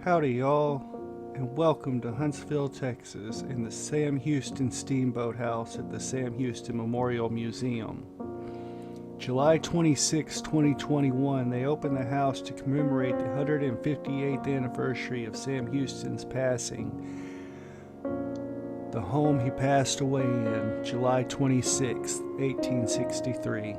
Howdy, y'all, and welcome to Huntsville, Texas, in the Sam Houston Steamboat House at the Sam Houston Memorial Museum. July 26, 2021, they opened the house to commemorate the 158th anniversary of Sam Houston's passing. The home he passed away in, July 26, 1863.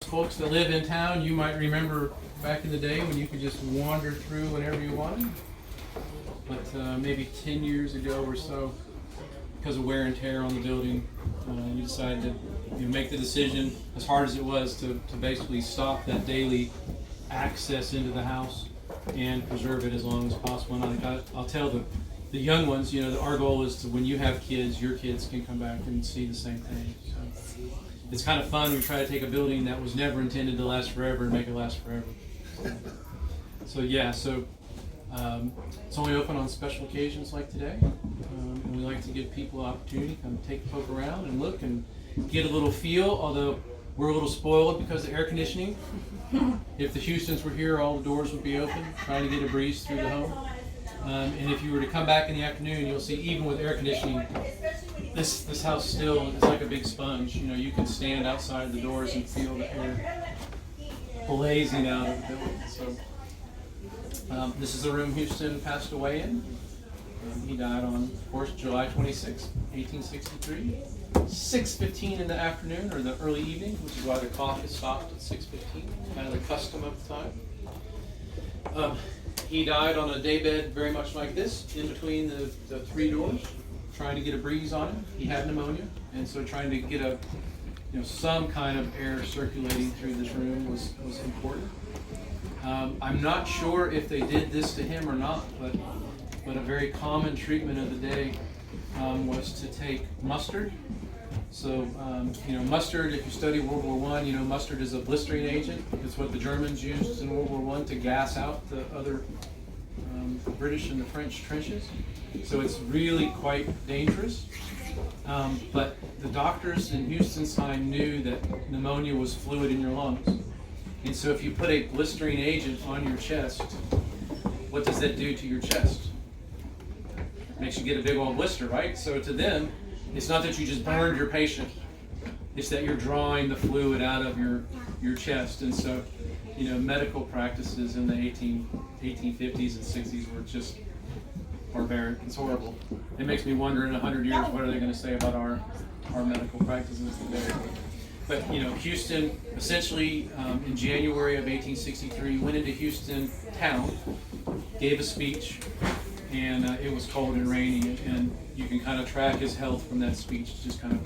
Folks that live in town, you might remember back in the day when you could just wander through whenever you wanted. But maybe 10 years ago or so, because of wear and tear on the building, we decided to make the decision, as hard as it was, to basically stop that daily access into the house and preserve it as long as possible. And I'll tell the young ones, our goal is to, when you have kids, your kids can come back and see the same thing. So it's kind of fun. We try to take a building that was never intended to last forever and make it last forever. So it's only open on special occasions like today. And we like to give people an opportunity to come take a poke around and look and get a little feel, although we're a little spoiled because of air conditioning. If the Houstons were here, all the doors would be open, trying to get a breeze through the home. And if you were to come back in the afternoon, you'll see even with air conditioning, this house still is like a big sponge. You can stand outside the doors and feel the air blazing out of the building. So this is the room Houston passed away in. He died on, of course, July 26, 1863. 6:15 in the afternoon, or the early evening, which is why the clock is stopped at 6:15. Kind of the custom of the time. He died on a daybed very much like this, in between the three doors, trying to get a breeze on him. He had pneumonia, and so trying to get some kind of air circulating through this room was important. I'm not sure if they did this to him or not, but a very common treatment of the day was to take mustard. So, mustard, if you study World War I, mustard is a blistering agent. It's what the Germans used in World War I to gas out the other British and the French trenches. So it's really quite dangerous. But the doctors in Houston's time knew that pneumonia was fluid in your lungs. And so if you put a blistering agent on your chest, what does that do to your chest? It makes you get a big old blister, right? So to them, it's not that you just burned your patient, it's that you're drawing the fluid out of your chest. And so, medical practices in the 1850s and 60s were just barbaric. It's horrible. It makes me wonder in 100 years, what are they going to say about our medical practices today? But, Houston, essentially, in January of 1863, went into Houston town, gave a speech, and it was cold and rainy, and you can kind of track his health from that speech, just kind of.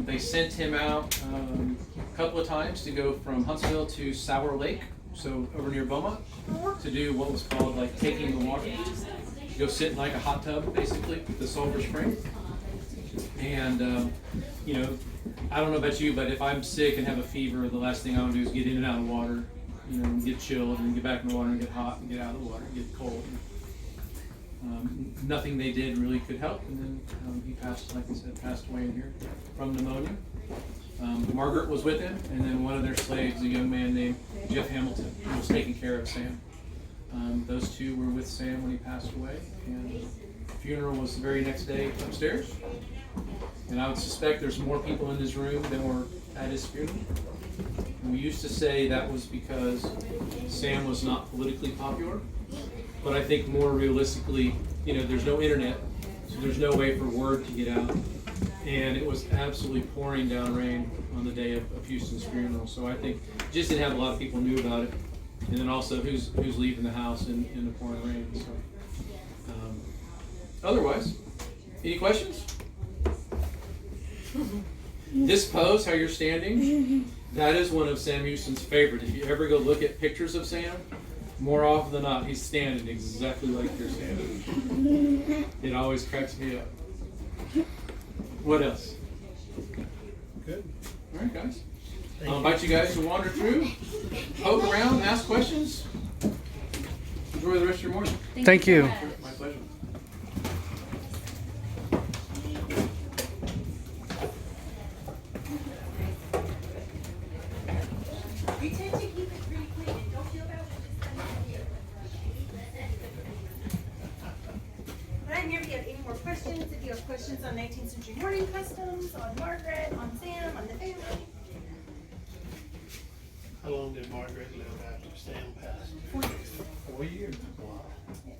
They sent him out a couple of times to go from Huntsville to Sour Lake, so over near Beaumont, to do what was called like taking the water. Go sit in like a hot tub, basically, the Sulphur Spring. And, I don't know about you, but if I'm sick and have a fever, the last thing I want to do is get in and out of the water, and get chilled, and get back in the water and get hot, and get out of the water and get cold. Nothing they did really could help, and then he passed, like I said, passed away in here from pneumonia. Margaret was with him, and then one of their slaves, a young man named Jeff Hamilton, who was taking care of Sam. Those two were with Sam when he passed away, and the funeral was the very next day upstairs. And I would suspect there's more people in this room than were at his funeral. And we used to say that was because Sam was not politically popular, but I think more realistically, there's no internet, so there's no way for word to get out. And it was absolutely pouring down rain on the day of Houston's funeral, so I think just didn't have a lot of people knew about it. And then also who's leaving the house in the pouring rain. So, otherwise, any questions? This pose, how you're standing, that is one of Sam Houston's favorite. If you ever go look at pictures of Sam, more often than not, he's standing exactly like you're standing. It always cracks me up. What else? Good. All right, guys. I'll invite you guys to wander through, poke around, ask questions. Enjoy the rest of your morning. Thank you. My pleasure. We tend to keep it pretty clean and don't feel bad when it's done here. But I'm here if you have any more questions, if you have questions on 19th century morning customs, on Margaret, on Sam, on the family. How long did Margaret live after Sam passed? 4 years. 4 years. Wow.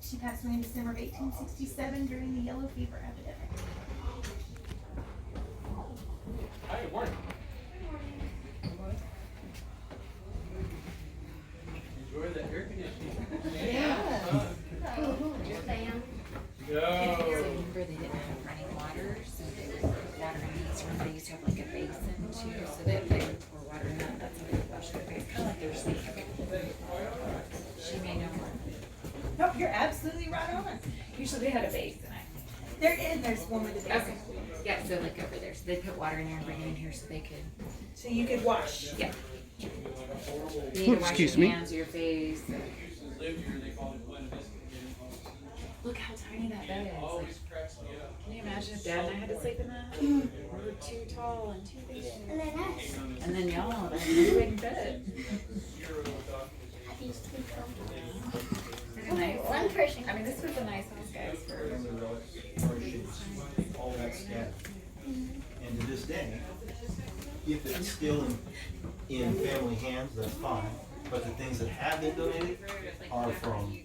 She passed away in December of 1867 during the yellow fever epidemic. Hi, good morning. Enjoy the air conditioning. Yeah. Sam. Go. So remember they didn't have running water, so they would put water in these rooms. They used to have like a basin too, so that they would pour water in that. That's how they would wash their face, kind of like their sink. She may know more. No, you're absolutely right on. Usually they had a basin. There's one with a basin. Okay. Yeah, so like over there, so they put water in there and bring it in here so they could. So you could wash. Yeah. You need to wash Excuse your me. hands, your face. Look how tiny that bed is. Like, can you imagine if Dad and I had to sleep in that? We were too tall and too big. And then us. And then y'all, that's a big bed. Isn't it nice? One person. I mean, this was a nice house, guys. For All that staff. And to this day, if it's still in family hands, that's fine. But the things that have been donated are from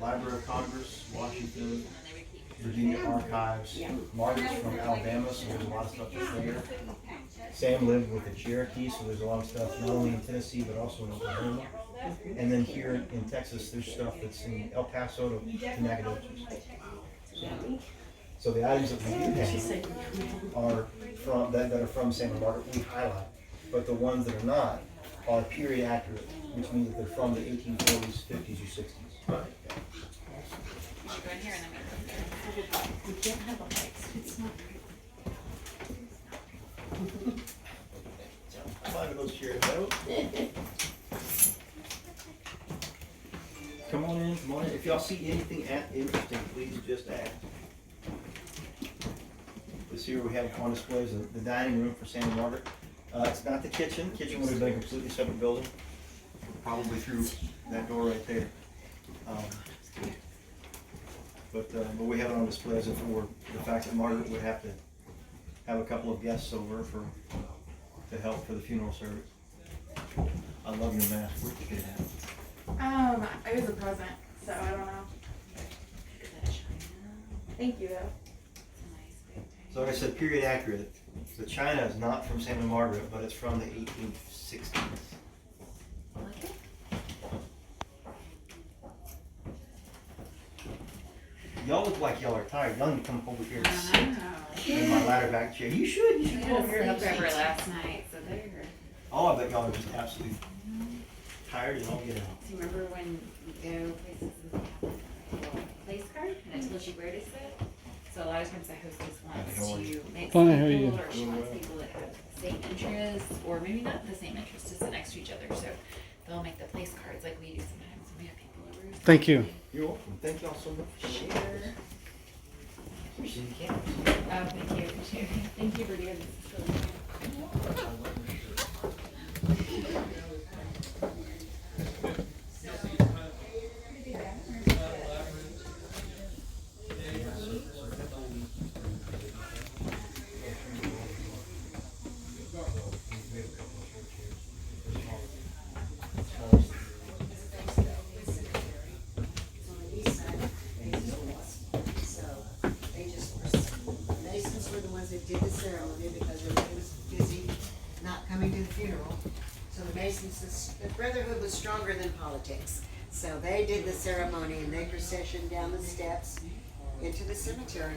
Library of Congress, Washington, Virginia Archives. Margaret's from Alabama, so there's a lot of stuff that's there. Sam lived with the Cherokee, so there's a lot of stuff not only in Tennessee but also in Oklahoma. And then here in Texas, there's stuff that's in El Paso to Nacogdoches. So the items that we do have are from that are from Sam and Margaret, we highlight. But the ones that are not are period accurate, which means that they're from the 1840s, 50s, or 60s. go in here and then we can't have a light. It's not Five of those chairs, though. Come on in, come on in. If y'all see anything interesting, please just ask. This here we have on display is the dining room for Sam and Margaret. It's not the kitchen. Kitchen would have been a completely separate building, probably through that door right there. But we have it on display as if it were the fact that Margaret would have to have a couple of guests over to help for the funeral service. I love your mask. Where'd you get it at? It was a present, so I don't know. Thank you though. So like I said, period accurate. The china is not from Sam and Margaret, but it's from the 1860s. like it. Y'all look like y'all are tired. Y'all need to come over here and sit Oh. in my ladder back chair. You should. You We should had come a over here and have sleepover seats. last night, so there. Oh, I bet y'all are just absolutely tired and all get out. Do you remember when we go places and they have like a little place card and it tells you where to sit? So a lot of times the hostess wants to make Fine, some how are you? people, or she wants people that have the same interests, or maybe not the same interests, to sit next to each other. So they'll make the place cards like we do sometimes when we have people over. Thank you. You're welcome. Thank y'all so much. Share. Appreciate the cameras. Thank you. Appreciate it. Thank you for doing this. It's really fun. Masons were the ones that did the ceremony because everybody was busy not coming to the funeral. So the Masons, the Brotherhood was stronger than politics. So they did the ceremony and they processioned down the steps into the cemetery.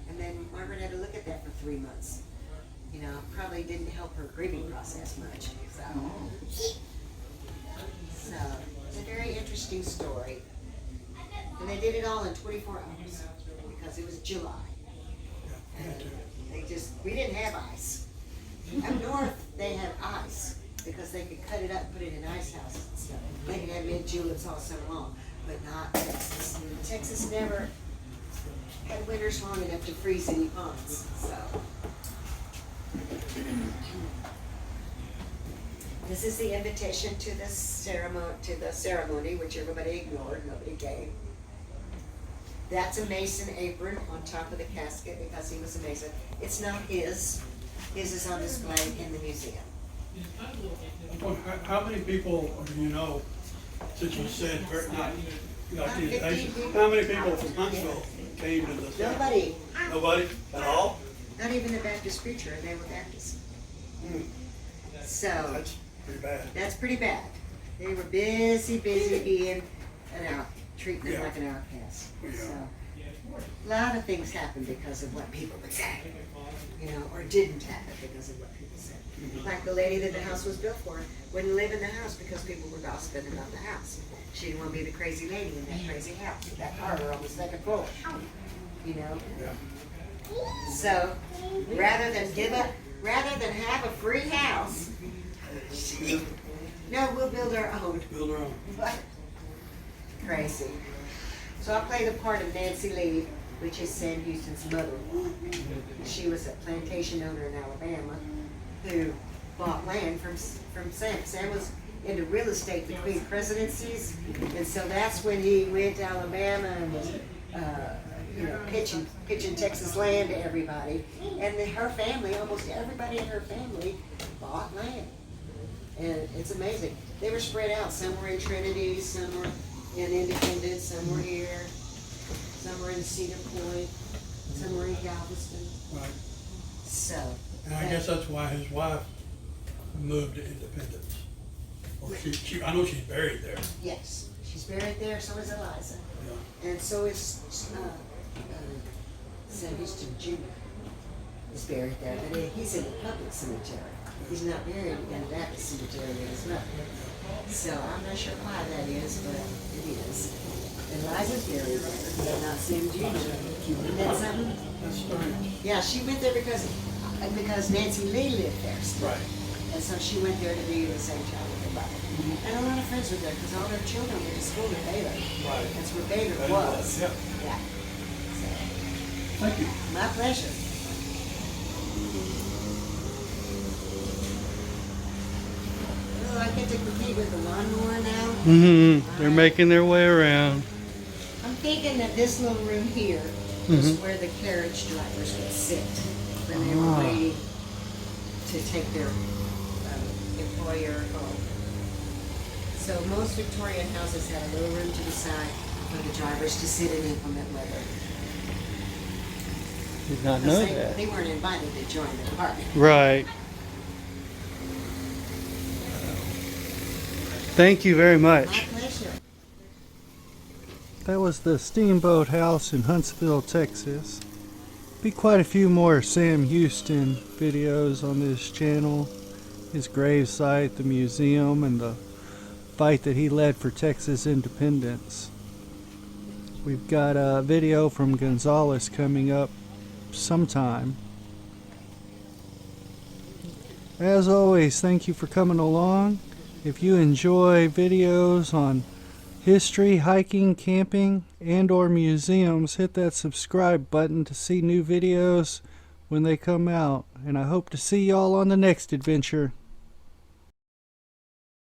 And then Margaret had to look at that for 3 months. You know, probably didn't help her grieving process much. So it's a very interesting story. And they did it all in 24 hours because it was July. We didn't have ice. Up north, they have ice. because they could cut it up and put it in ice houses and stuff. They could have mint juleps all summer long, but not Texas. Texas never had winters long enough to freeze any ponds, so. This is the invitation to the ceremony, which everybody ignored, nobody came. That's a Mason apron on top of the casket because he was a Mason. It's not his. His is on display in the museum. How many people do you know, since you said, About 15 people. how many people from Huntsville came to this? Nobody, Nobody at all? not even the Baptist preacher, and they were Baptists. So, That's pretty bad. that's pretty bad. They were busy being treating them like an outcast. So, a lot of things happened because of what people would say, or didn't happen because of what people said. Like the lady that the house was built for wouldn't live in the house because people were gossiping about the house. She didn't want to be the crazy lady in that crazy house, with that parlor on the second floor. So, rather than have a free house, no, we'll build our own. Build our own. What? Crazy. So I'll play the part of Nancy Lee, which is Sam Houston's mother. She was a plantation owner in Alabama who bought land from Sam. Sam was into real estate between presidencies, and so that's when he went to Alabama and was, pitching Texas land to everybody. And her family, almost everybody in her family, bought land. And it's amazing. They were spread out. Some were in Trinity, some were in Independence, some were here, some were in Cedar Point, some were in Galveston. Right. So. And I guess that's why his wife moved to Independence. Or I know she's buried there. Yes, she's buried there, so is Eliza. Yeah. And so is Sam Houston Jr. is buried there, but he's in the public cemetery. He's not buried in the Baptist cemetery with his mother. So I'm not sure why that is, but it is. Eliza's buried there, but not Sam Jr. Isn't that something? That's strange. Yeah, she went there because Nancy Lee lived there still. Right. And so she went there to be the same child with her mother. And a lot of friends were there because all their children went to school at Baylor. Right. That's where Baylor was. Yeah. Yeah. So, Thank you. my pleasure. Oh, I get to compete with the lawnmower now. They're making their way around. I'm thinking that this little room here is where the carriage drivers would sit when they were waiting to take their employer home. So most Victorian houses had a little room to the side for the drivers to sit and implement labor. Did not Because know they, that. they weren't invited to join the department. Right. Thank you very My much. pleasure. That was the Steamboat House in Huntsville, Texas. Be quite a few more Sam Houston videos on this channel. His gravesite, the museum, and the fight that he led for Texas independence. We've got a video from Gonzales coming up sometime. As always, thank you for coming along. If you enjoy videos on history, hiking, camping, and or museums, hit that subscribe button to see new videos when they come out. And I hope to see y'all on the next adventure.